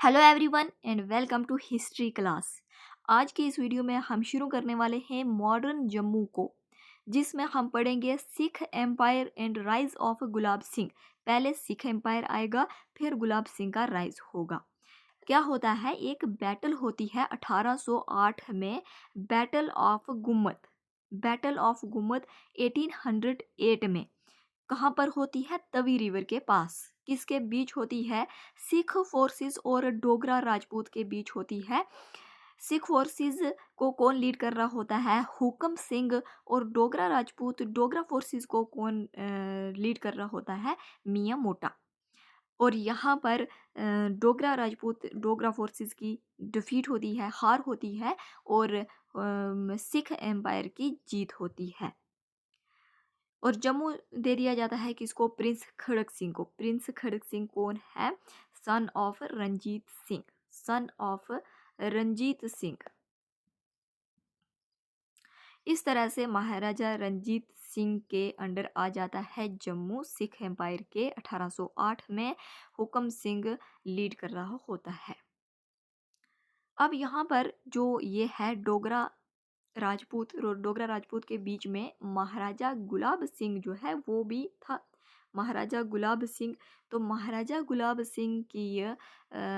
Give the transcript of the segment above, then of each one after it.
Hello everyone and welcome to history class. आज के इस वीडियो में हम शुरू करने वाले हैं मॉडर्न जम्मू को, जिसमें हम पढ़ेंगे Sikh empire and rise of Gulab Singh. पहले सिख एम्पायर आएगा, फिर गुलाब सिंह का राइज होगा। क्या होता है, एक बैटल होती है 1808 में, बैटल ऑफ गुम्मत। बैटल ऑफ गुम्मत 1808 में कहाँ पर होती है? तवी रिवर के पास। किसके बीच होती है? सिख फोर्सेस और डोगरा राजपूत के बीच होती है। सिख फोर्सेस को कौन लीड कर रहा होता है? हुकम सिंह। और डोगरा राजपूत डोगरा फोर्सेस को कौन लीड कर रहा होता है? मियाँ मोटा। और यहाँ पर डोगरा राजपूत डोगरा फोर्सेस की डिफीट होती है, हार होती है, और सिख एम्पायर की जीत होती है। और जम्मू दे दिया जाता है किसको? प्रिंस खड़क सिंह को। प्रिंस खड़क सिंह कौन है? Son of Ranjit Singh. Son of Ranjit Singh. इस तरह से महाराजा रंजीत सिंह के अंडर आ जाता है जम्मू, सिख एम्पायर के 1808 में हुकम सिंह लीड कर रहा होता है। अब यहाँ पर जो ये है डोगरा राजपूत के बीच में महाराजा गुलाब सिंह जो है वो भी था। महाराजा गुलाब सिंह, तो महाराजा गुलाब सिंह की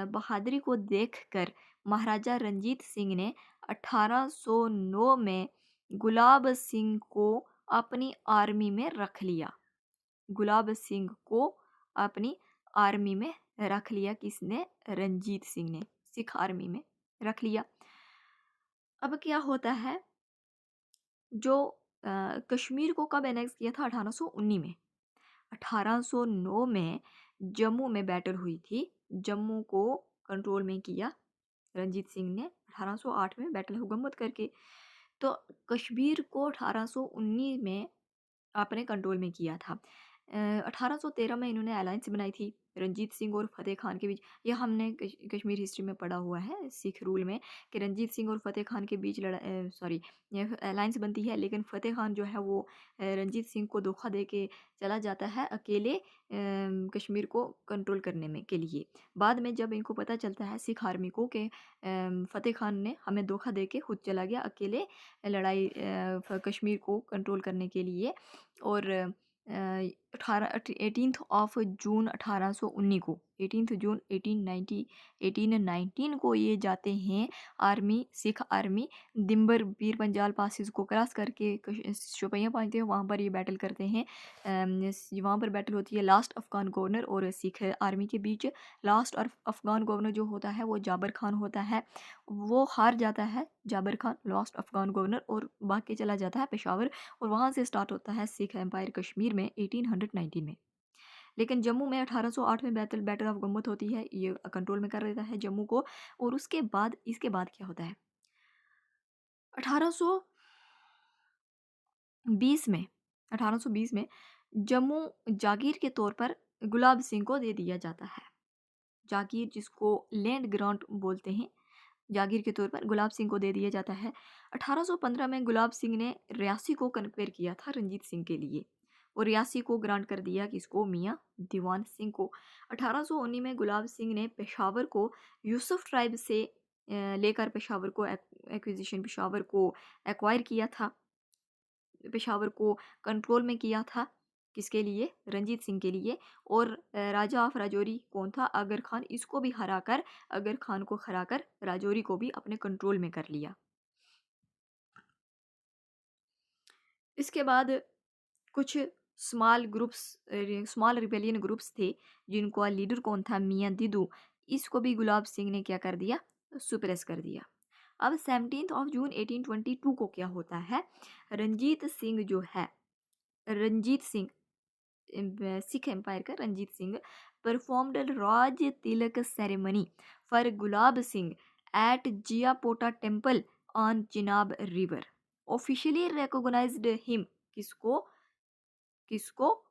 बहादुरी को देखकर महाराजा रंजीत सिंह ने 1809 में गुलाब सिंह को अपनी आर्मी में रख लिया। गुलाब सिंह को अपनी आर्मी में रख लिया। किसने? रंजीत सिंह ने सिख आर्मी में रख लिया। अब क्या होता है, जो कश्मीर को कब एनेक्स किया था? 1819 में। 1809 में जम्मू में बैटल हुई थी। जम्मू को कंट्रोल में किया रंजीत सिंह ने 1808 में बैटल हुकूमत करके। तो कश्मीर को 1819 में अपने कंट्रोल में किया था। 1813 में इन्होंने अलायंस बनाई थी रंजीत सिंह और फतेह खान के बीच। यह हमने कश्मीर हिस्ट्री में पढ़ा हुआ है, सिख रूल में, कि रंजीत सिंह और फतेह खान के बीच यह अलायंस बनती है। लेकिन फतेह खान जो है वो रंजीत सिंह को धोखा दे के चला जाता है अकेले कश्मीर को कंट्रोल करने में के लिए। बाद में जब इनको पता चलता है सिख आर्मी को कि फतेह खान ने हमें धोखा दे के खुद चला गया अकेले लड़ाई कश्मीर को कंट्रोल करने के लिए, और 18 जून 1819 को, 18 जून 1819 को ये जाते हैं army, Sikh army, दिम्बर Pir Panjal passes को क्रॉस करके शोपियाँ पहुँचते हैं। वहाँ पर ये बैटल करते हैं। वहाँ पर बैटल होती है लास्ट अफगान गवर्नर और सिख आर्मी के बीच। लास्ट और अफगान गवर्नर जो होता है वो जाबर खान होता है। वो हार जाता है जाबर खान, लास्ट अफगान गवर्नर, और भाग के चला जाता है पेशावर। और वहाँ से स्टार्ट होता है सिख एम्पायर कश्मीर में 1819 में। लेकिन जम्मू में 1808 में बैटल ऑफ गम्मत होती है, ये कंट्रोल में कर देता है जम्मू को। और इसके बाद क्या होता है? 1820 में 1820 में जम्मू जागीर के तौर पर गुलाब सिंह को दे दिया जाता है। जागीर, जिसको लैंड ग्रांट बोलते हैं, जागीर के तौर पर गुलाब सिंह को दे दिया जाता है। 1815 में गुलाब सिंह ने रियासी को कन्फेयर किया था रंजीत सिंह के लिए, और रियासी को ग्रांट कर दिया किसको? मियाँ दीवान सिंह को। 1819 में गुलाब सिंह ने पेशावर को यूसुफ ट्राइब से लेकर पेशावर को पेशावर को एक्वायर किया था, पेशावर को कंट्रोल में किया था। किसके लिए? रंजीत सिंह के लिए। और राजा ऑफ राजौरी कौन था? अगर खान। इसको भी हराकर, अगर खान को हराकर राजौरी को भी अपने कंट्रोल में कर लिया। इसके बाद कुछ स्मॉल रिबेलियन ग्रुप्स थे, जिनको लीडर कौन था? मियाँ दिदू। इसको भी गुलाब सिंह ने क्या कर दिया? सुप्रेस कर दिया। अब 17 जून 1822 को क्या होता है? रंजीत सिंह जो है, रंजीत सिंह, सिख एम्पायर का Ranjit Singh, performed raj tilak ceremony for Gulab Singh at Jiapota temple on Chenab river. Officially recognised him. किसको? किसको?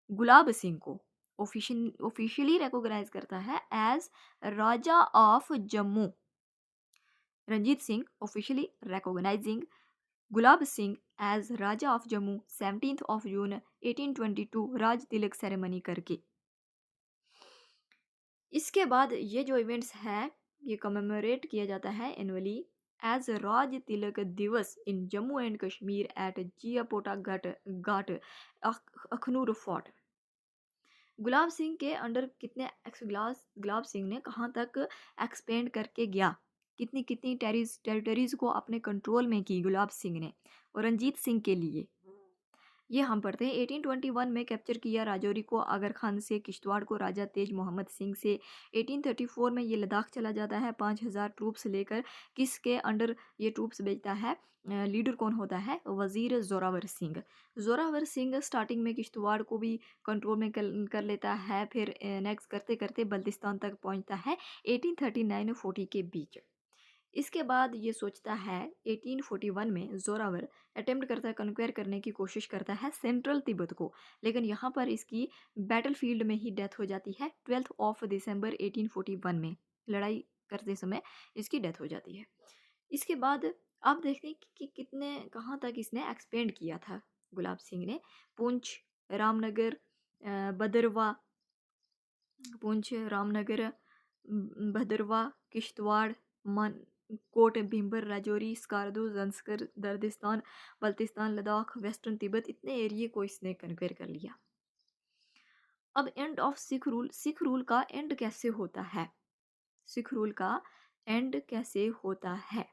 गुलाब सिंह को ऑफिशियली रिकॉग्नाइज करता है as raja of Jammu. Ranjit Singh officially recognising Gulab Singh as raja of Jammu 17 June 1822 raj tilak ceremony करके। इसके बाद ये जो इवेंट्स है ये कमेमोरेट किया जाता है annually as raj tilak diwas in Jammu and Kashmir at Jiapota ghat ghat Akhnoor fort. Gulab Singh के अंडर कितने गुलाब सिंह ने कहाँ तक एक्सपेंड करके गया, कितनी कितनी टेरिटरीज को अपने कंट्रोल में की गुलाब सिंह ने और रंजीत सिंह के लिए, ये हम पढ़ते हैं। 1821 में कैप्चर किया राजौरी को आगर खान से, किश्तवाड़ को राजा तेज मोहम्मद सिंह से। 1834 में ये लद्दाख चला जाता है 5000 ट्रूप्स लेकर। किसके अंडर ये ट्रूप्स भेजता है, लीडर कौन होता है, वजीर जोरावर सिंह। जोरावर सिंह स्टार्टिंग में किश्तवाड़ को भी कंट्रोल में कर लेता है, फिर नेक्स्ट करते करते बल्तिस्तान तक पहुंचता है 1839-40 के बीच। इसके बाद ये सोचता है 1841 में जोरावर अटेम्प्ट करता है, कन्क्वेयर करने की कोशिश करता है सेंट्रल तिब्बत को, लेकिन यहाँ पर इसकी बैटलफील्ड में ही डेथ हो जाती है 12 दिसंबर 1841 में, लड़ाई करते समय इसकी डेथ हो जाती है। इसके बाद आप देखते हैं कि कितने कहाँ तक इसने एक्सपेंड किया था गुलाब सिंह ने। पुंछ, रामनगर, भदरवा, पुंछ, रामनगर, भदरवा, किश्तवाड़, मन कोट भीमबर, राजौरी, स्कार्दू, जंस्कर, दर्दिस्तान, बल्तिस्तान, लद्दाख, वेस्टर्न तिब्बत, इतने एरिए को इसने कन्क्वेयर कर लिया। अब एंड ऑफ सिख रूल का एंड कैसे होता है, सिख रूल का एंड कैसे होता है।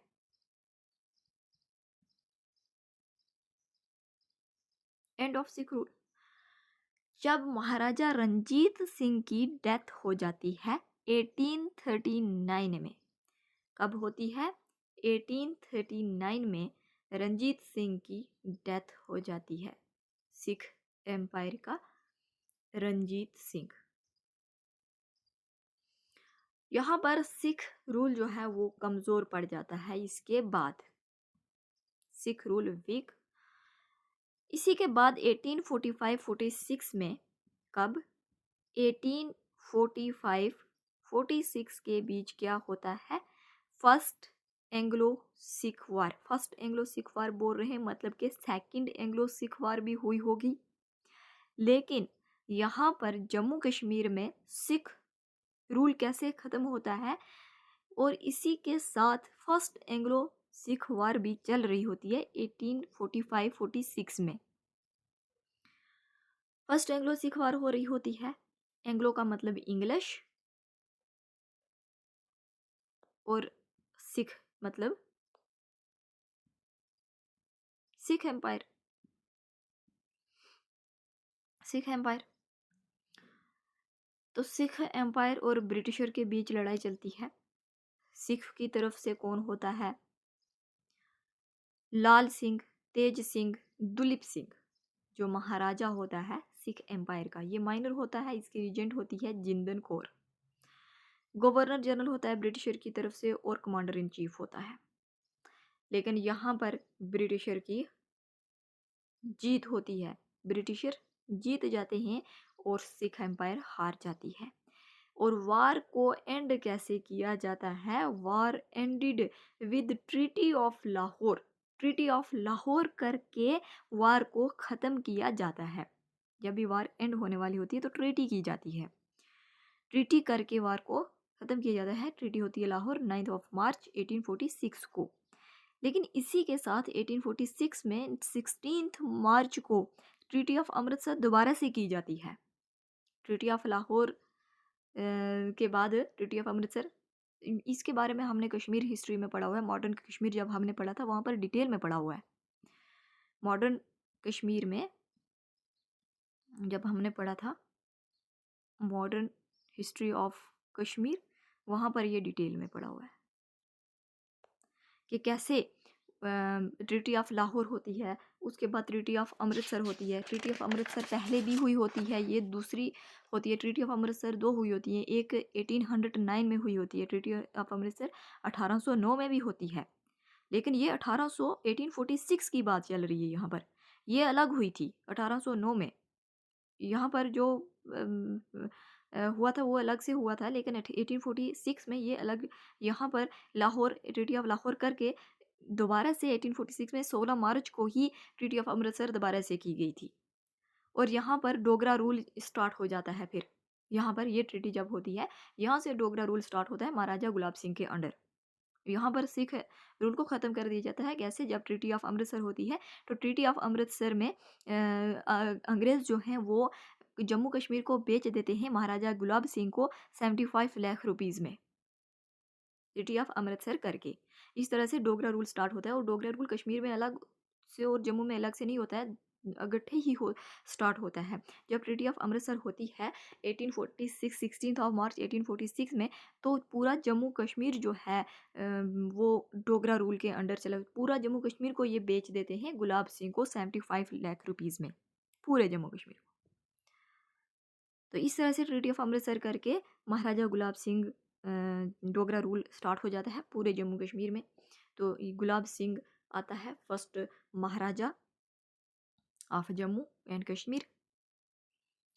एंड ऑफ सिख रूल जब महाराजा रंजीत सिंह की डेथ हो जाती है 1839 में। कब होती है, 1839 में रंजीत सिंह की डेथ हो जाती है, सिख एम्पायर का रंजीत सिंह। यहाँ पर सिख रूल जो है वो कमजोर पड़ जाता है, इसके बाद सिख रूल वीक। इसी के बाद 1845-46 में, कब, 1845-46 के बीच क्या होता है, फर्स्ट एंग्लो सिख वार। फर्स्ट एंग्लो सिख वार बोल रहे हैं मतलब कि सेकंड एंग्लो सिख वार भी हुई होगी, लेकिन यहाँ पर जम्मू कश्मीर में सिख रूल कैसे खत्म होता है और इसी के साथ फर्स्ट एंग्लो सिख वार भी चल रही होती है 1845-46 में। फर्स्ट एंग्लो सिख वार हो रही होती है, एंग्लो का मतलब इंग्लिश और सिख मतलब सिख एम्पायर, सिख एम्पायर। तो सिख एम्पायर और ब्रिटिशर के बीच लड़ाई चलती है। सिख की तरफ से कौन होता है, लाल सिंह, तेज सिंह, दुलीप सिंह, जो महाराजा होता है सिख एम्पायर का, ये माइनर होता है, इसकी रीजेंट होती है जिंदन कौर। गवर्नर जनरल होता है ब्रिटिशर की तरफ से और कमांडर इन चीफ होता है। लेकिन यहाँ पर ब्रिटिशर की जीत होती है, ब्रिटिशर जीत जाते हैं और सिख एम्पायर हार जाती है। और वार को एंड कैसे किया जाता है, war ended with treaty of Lahore. Treaty of Lahore करके वार को ख़त्म किया जाता है। जब भी वार एंड होने वाली होती है तो ट्रीटी की जाती है, ट्रीटी करके वार को ख़त्म किया जाता है। ट्रीटी होती है लाहौर 9 मार्च 1846 को। लेकिन इसी के साथ 1846 में 16 मार्च को ट्रीटी ऑफ अमृतसर दोबारा से की जाती है। ट्रीटी ऑफ लाहौर के बाद ट्रीटी ऑफ अमृतसर, इसके बारे में हमने कश्मीर हिस्ट्री में पढ़ा हुआ है। मॉडर्न कश्मीर जब हमने पढ़ा था वहाँ पर डिटेल में पढ़ा हुआ है। मॉडर्न कश्मीर में जब हमने पढ़ा था मॉडर्न हिस्ट्री ऑफ कश्मीर, वहाँ पर ये डिटेल में पढ़ा हुआ है कि कैसे ट्रीटी ऑफ लाहौर होती है, उसके बाद ट्रीटी ऑफ अमृतसर होती है। ट्रीटी ऑफ अमृतसर पहले भी हुई होती है, ये दूसरी होती है। ट्रीटी ऑफ अमृतसर दो हुई होती है, एक 1809 में हुई होती है, ट्रीटी ऑफ अमृतसर 1809 में भी होती है। लेकिन ये 1846 की बात चल रही है यहाँ पर, ये अलग हुई थी 1809 में। यहाँ पर जो हुआ था वो अलग से हुआ था, लेकिन 1846 में ये अलग, यहाँ पर लाहौर, ट्रीटी ऑफ लाहौर करके दोबारा से 1846 में 16 मार्च को ही ट्रीटी ऑफ अमृतसर दोबारा से की गई थी। और यहाँ पर डोगरा रूल स्टार्ट हो जाता है फिर यहाँ पर ये ट्रीटी जब होती है, यहाँ से डोगरा रूल स्टार्ट होता है महाराजा गुलाब सिंह के अंडर। यहाँ पर सिख रूल को ख़त्म कर दिया जाता है। कैसे? जब ट्रीटी ऑफ अमृतसर होती है, तो ट्रीटी ऑफ अमृतसर में अंग्रेज़ जो हैं वो जम्मू कश्मीर को बेच देते हैं महाराजा गुलाब सिंह को 75 लाख रुपीज़ में, ट्रीटी ऑफ अमृतसर करके। इस तरह से डोगरा रूल स्टार्ट होता है, और डोगरा रूल कश्मीर में अलग से और जम्मू में अलग से नहीं होता है, इकट्ठे ही हो स्टार्ट होता है। जब ट्रीटी ऑफ अमृतसर होती है 1846, 16 ऑफ मार्च 1846 में, तो पूरा जम्मू कश्मीर जो है वो डोगरा रूल के अंडर चला। पूरा जम्मू कश्मीर को ये बेच देते हैं गुलाब सिंह को 75 लाख रुपीज़ में, पूरे जम्मू कश्मीर को। तो इस तरह से ट्रीटी ऑफ अमृतसर करके महाराजा गुलाब सिंह डोगरा रूल स्टार्ट हो जाता है पूरे जम्मू कश्मीर में। तो ये गुलाब सिंह आता है first Maharaja of Jammu and Kashmir.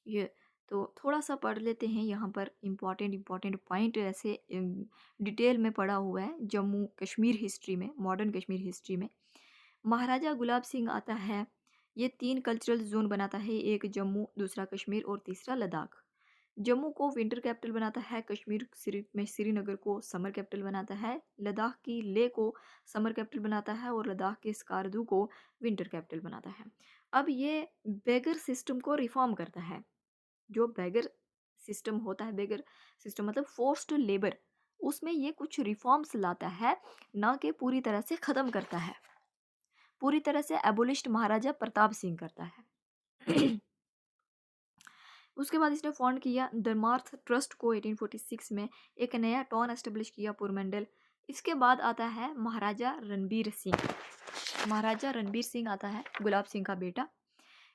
ये तो थोड़ा सा पढ़ लेते हैं, यहाँ पर इम्पॉर्टेंट पॉइंट ऐसे डिटेल में पढ़ा हुआ है जम्मू कश्मीर हिस्ट्री में, मॉडर्न कश्मीर हिस्ट्री में। महाराजा गुलाब सिंह आता है, ये 3 कल्चरल जोन बनाता है, एक जम्मू, दूसरा कश्मीर और तीसरा लद्दाख। जम्मू को विंटर कैपिटल बनाता है, कश्मीर में श्रीनगर को समर कैपिटल बनाता है, लद्दाख की लेह को समर कैपिटल बनाता है, और लद्दाख के स्कार्दू को विंटर कैपिटल बनाता है। अब ये बेगर सिस्टम को रिफॉर्म करता है। जो बेगर सिस्टम होता है, बेगर सिस्टम मतलब फोर्स्ड लेबर, उसमें ये कुछ रिफॉर्म्स लाता है, ना कि पूरी तरह से ख़त्म करता है। पूरी तरह से एबोलिश्ड महाराजा प्रताप सिंह करता है। उसके बाद इसने फाउंड किया धर्मार्थ ट्रस्ट को 1846 में, एक नया टाउन एस्टेब्लिश किया पुरमंडल। इसके बाद आता है महाराजा रणबीर सिंह। महाराजा रणबीर सिंह आता है, गुलाब सिंह का बेटा।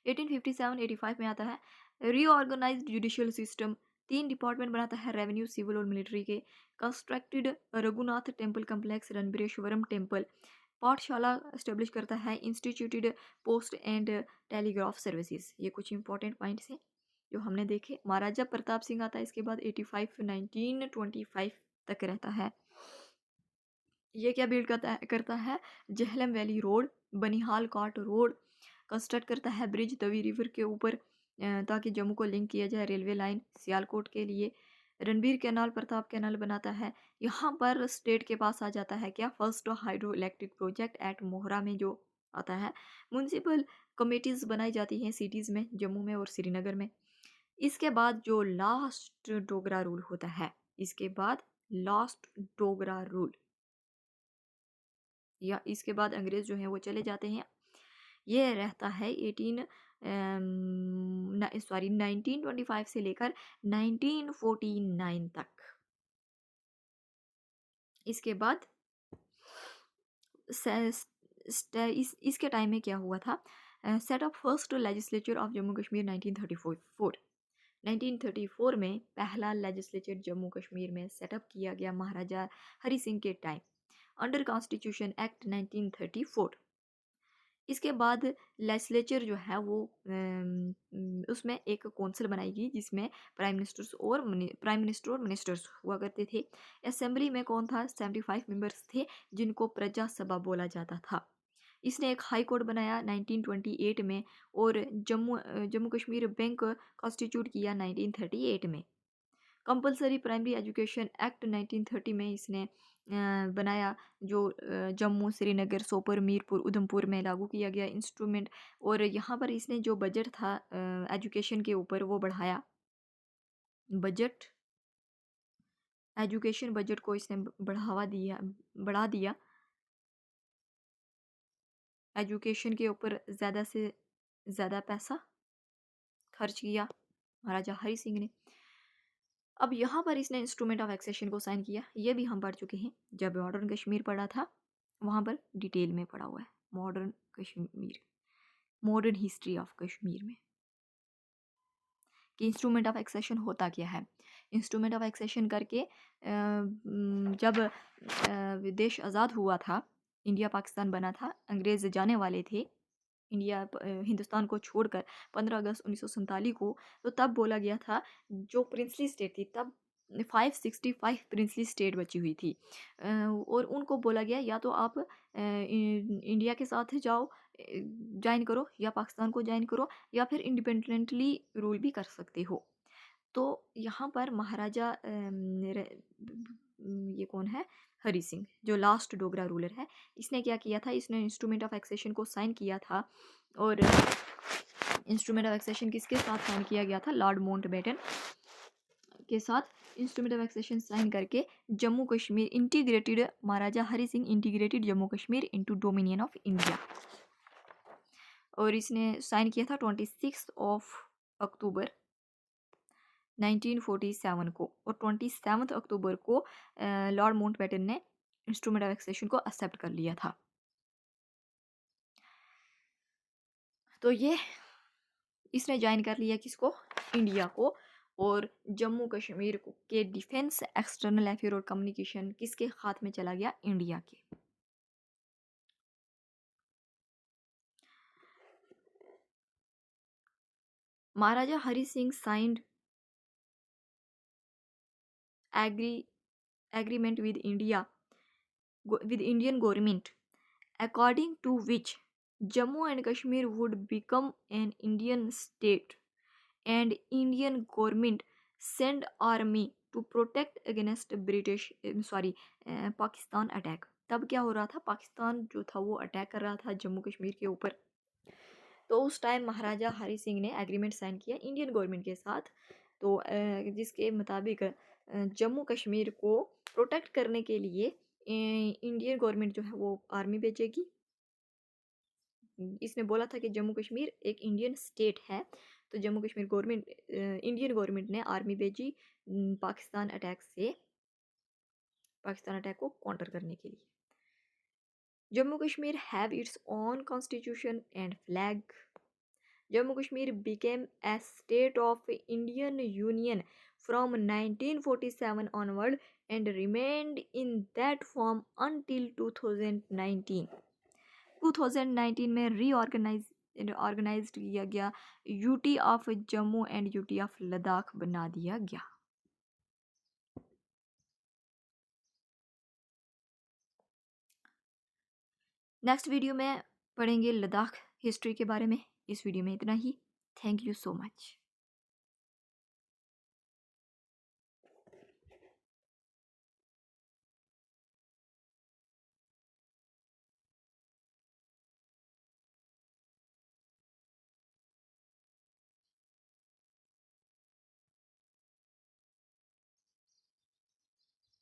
1857-85 में आता है, रीऑर्गेनाइज्ड जुडिशियल सिस्टम, 3 डिपार्टमेंट बनाता है, रेवेन्यू, सिविल और मिलिट्री के। Constructed Raghunath temple complex, Ranbireshwaram temple. पाठशाला एस्टेब्लिश करता है, instituted post and telegraph services. ये कुछ इंपॉर्टेंट पॉइंट्स हैं जो हमने देखे। महाराजा प्रताप सिंह आता है इसके बाद 1925 तक रहता है। ये क्या बिल्ड करता है? जहलम वैली रोड, बनिहाल काट रोड कंस्ट्रक्ट करता है, ब्रिज तवी रिवर के ऊपर ताकि जम्मू को लिंक किया जाए, रेलवे लाइन सियालकोट के लिए। रणबीर कैनाल, प्रताप कैनाल बनाता है। यहाँ पर स्टेट के पास आ जाता है क्या? First hydroelectric project at Mohra में जो आता है। म्यूनसिपल कमेटीज़ बनाई जाती हैं सिटीज़ में, जम्मू में और श्रीनगर में। इसके बाद जो लास्ट डोगरा रूल होता है, इसके बाद लास्ट डोगरा रूल, या इसके बाद अंग्रेज़ जो हैं वो चले जाते हैं। ये रहता है 1925 से लेकर 1949 तक। इसके बाद इसके टाइम में क्या हुआ था? Set of first legislature of Jammu Kashmir 1934 में पहला लेजिस्लेचर जम्मू कश्मीर में सेटअप किया गया महाराजा हरि सिंह के टाइम, अंडर कॉन्स्टिट्यूशन एक्ट 1934। इसके बाद लेजिस्लेचर जो है वो उसमें एक कौंसिल बनाएगी जिसमें प्राइम मिनिस्टर और मिनिस्टर्स हुआ करते थे। असेंबली में कौन था? 75 मेंबर्स थे जिनको प्रजा सभा बोला जाता था। इसने एक हाई कोर्ट बनाया 1928 में, और जम्मू कश्मीर बैंक कॉन्स्टिट्यूट किया 1938 में। कंपलसरी प्राइमरी एजुकेशन एक्ट 1930 में इसने बनाया, जो जम्मू, श्रीनगर, सोपोर, मीरपुर, उधमपुर में लागू किया गया इंस्ट्रूमेंट। और यहाँ पर इसने जो बजट था एजुकेशन के ऊपर वो बढ़ाया। बजट, एजुकेशन बजट को इसने बढ़ा दिया। एजुकेशन के ऊपर ज़्यादा से ज़्यादा पैसा खर्च किया महाराजा हरि सिंह ने। अब यहाँ पर इसने इंस्ट्रूमेंट ऑफ एक्सेशन को साइन किया, ये भी हम पढ़ चुके हैं जब मॉडर्न कश्मीर पढ़ा था, वहाँ पर डिटेल में पढ़ा हुआ है modern Kashmir, modern history of Kashmir में कि इंस्ट्रूमेंट ऑफ एक्सेशन होता क्या है। इंस्ट्रूमेंट ऑफ एक्सेशन करके जब देश आज़ाद हुआ था, इंडिया पाकिस्तान बना था, अंग्रेज़ जाने वाले थे हिंदुस्तान को छोड़कर 15 अगस्त 1947 को, तो तब बोला गया था जो प्रिंसली स्टेट थी, तब 565 प्रिंसली स्टेट बची हुई थी, और उनको बोला गया या तो आप इंडिया के साथ जाओ, ज्वाइन करो, या पाकिस्तान को ज्वाइन करो, या फिर इंडिपेंडेंटली रूल भी कर सकते हो। तो यहाँ पर महाराजा ये कौन है, हरी सिंह, जो लास्ट डोगरा रूलर है, इसने क्या किया था, इसने इंस्ट्रूमेंट ऑफ एक्सेशन को साइन किया था। और इंस्ट्रूमेंट ऑफ एक्सेशन किसके साथ साइन किया गया था, लॉर्ड माउंटबेटन के साथ इंस्ट्रूमेंट ऑफ एक्सेशन साइन करके Jammu Kashmir integrated, Maharaja Hari Singh integrated Jammu Kashmir into dominion of India. और इसने साइन किया था 26 अक्टूबर 1947 को, और 27 अक्टूबर को लॉर्ड माउंटबेटन ने इंस्ट्रूमेंट ऑफ एक्सेशन को एक्सेप्ट कर लिया था। तो ये इसने ज्वाइन कर लिया किसको, इंडिया को। और जम्मू कश्मीर को के डिफेंस, एक्सटर्नल अफेयर और कम्युनिकेशन किसके हाथ में चला गया, इंडिया के। Maharaja Hari Singh signed agreement with Indian government, according to which Jammu and Kashmir would become an Indian state, and Indian government send army to protect against Pakistan attack. तब क्या हो रहा था, पाकिस्तान जो था वो अटैक कर रहा था जम्मू कश्मीर के ऊपर। तो उस टाइम महाराजा हरी सिंह ने एग्रीमेंट साइन किया इंडियन गवर्नमेंट के साथ, तो जिसके मुताबिक जम्मू कश्मीर को प्रोटेक्ट करने के लिए इंडियन गवर्नमेंट जो है वो आर्मी भेजेगी। इसने बोला था कि जम्मू कश्मीर एक इंडियन स्टेट है, तो Jammu Kashmir government, Indian government ने आर्मी भेजी पाकिस्तान अटैक को काउंटर करने के लिए। Jammu Kashmir have its own constitution and flag. Jammu Kashmir became a state of Indian Union from 1947 onward and remained in that form until 2019। 2019 में ऑर्गेनाइज किया गया, UT of Jammu and UT of Ladakh बना दिया गया। नेक्स्ट वीडियो में पढ़ेंगे लद्दाख हिस्ट्री के बारे में। इस वीडियो में इतना ही। Thank you so much.